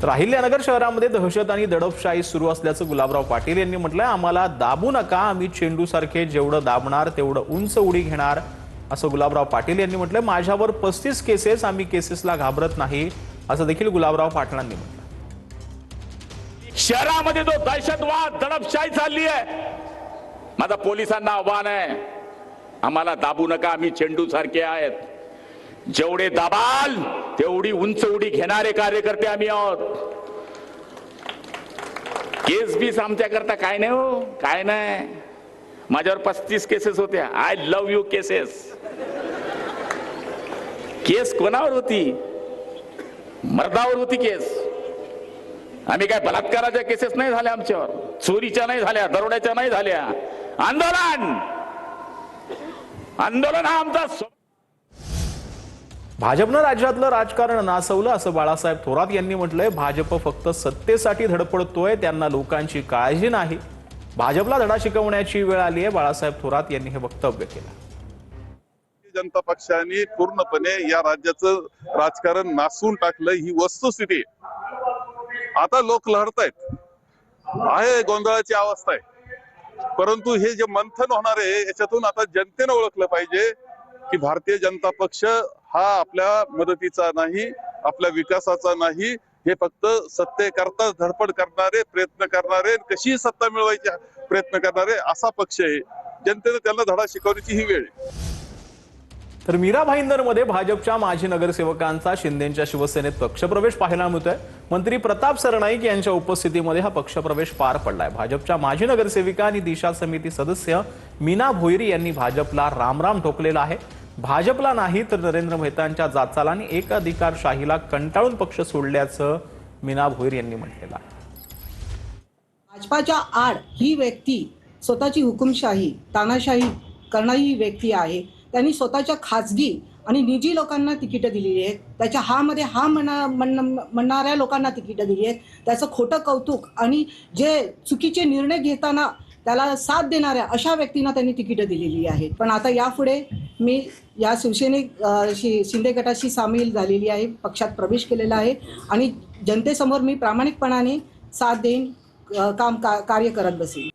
तर अहिल्यानगर शहरामध्ये दहशत आणि दडपशाही सुरू असल्याचं गुलाबराव पाटील यांनी म्हटलंय। आम्हाला दाबू नका, आम्ही चेंडूसारखे जेवढं दाबणार तेवढं उंच उडी घेणार असं गुलाबराव पाटील यांनी म्हटलंय। माझ्यावर 35 केसेस, आम्ही केसेसला घाबरत नाही असं देखील गुलाबराव पाटलांनी म्हटलं। शहरामध्ये जो दहशतवाद दडपशाही चालली आहे, माझा पोलिसांना आव्हान आहे, आम्हाला दाबू नका, आम्ही चेंडू सारखे आहेत, जेवढे दाबाल तेवढी उंच उडी घेणारे कार्यकर्ते आम्ही आहोत। केस बीस आमच्याकरता काय नाही हो, काय नाही। माझ्यावर 35 केसेस होत्या। I love you cases. Case कोणावर होती? मर्दावर होती केस। आम्ही काय बलात्काराच्या केसेस नाही झाल्या आमच्यावर, चोरीच्या नाही झाल्या, दरोड्याच्या नाही झाल्या। आंदोलन हा आमचा। भाजपनं राज्यातलं राजकारण नासवलं असं बाळासाहेब थोरात यांनी म्हटलंय। भाजप फक्त सत्तेसाठी धडपडतोय, त्यांना लोकांची काळजी नाही। भाजपला धडा शिकवण्याची वेळ आली आहे, बाळासाहेब थोरात यांनी हे वक्तव्य केलं। भारतीय जनता पक्षाने पूर्णपणे या राज्याचं राजकारण नासून टाकलं, ही वस्तुस्थिती। आता लोक लढतायत, आहे गोंधळाची अवस्था आहे, परंतु हे जे मंथन होणार आहे याच्यातून आता जनतेने ओळखलं पाहिजे की भारतीय जनता पक्ष हा आपल्या मदतीचा नाही, आपल्या विकासाचा नाही, हे फक्त सत्तेकरता धडपड करणारे, प्रयत्न करणारे, कशी सत्ता मिळवायची प्रयत्न करणारे असा पक्ष आहे। जनतेने त्यांना धडा शिकवण्याची ही वेळ आहे। तर मीरा भाईंदरमध्ये भाजपच्या माजी नगरसेवकांचा शिंदेंच्या शिवसेनेत पक्षप्रवेश पाहायला मिळतोय। मंत्री प्रताप सरनाईक यांच्या उपस्थितीमध्ये हा पक्षप्रवेश पार पडलाय। भाजपच्या माजी नगरसेविका आणि दिशा समिती सदस्य मीना भोईर यांनी भाजपला रामराम ठोकलेला आहे। भाजपला नाही तर नरेंद्र मेहतांच्या जाचाला आणि एकाधिकारशाहीला कंटाळून पक्ष सोडल्याचं मीना भोईर यांनी म्हटलेलं आहे। भाजपाच्या आड ही व्यक्ती स्वतःची हुकुमशाही, तानाशाही करणारी ही व्यक्ती आहे। त्यांनी स्वतःच्या खाजगी आणि निजी लोकांना तिकीटं दिलेली आहेत, त्याच्या हामध्ये हा म्हणणाऱ्या लोकांना तिकीटं दिली आहेत। त्याचं खोटं कौतुक आणि जे चुकीचे निर्णय घेताना त्याला साथ देणाऱ्या अशा व्यक्तींना त्यांनी तिकीटं दिलेली आहेत। पण आता यापुढे मी या शिंदे गटाशी सामील झालेली आहे, पक्षात प्रवेश केलेला आहे आणि जनतेसमोर मी प्रामाणिकपणाने साथ देईन, कार्य करत बसेन।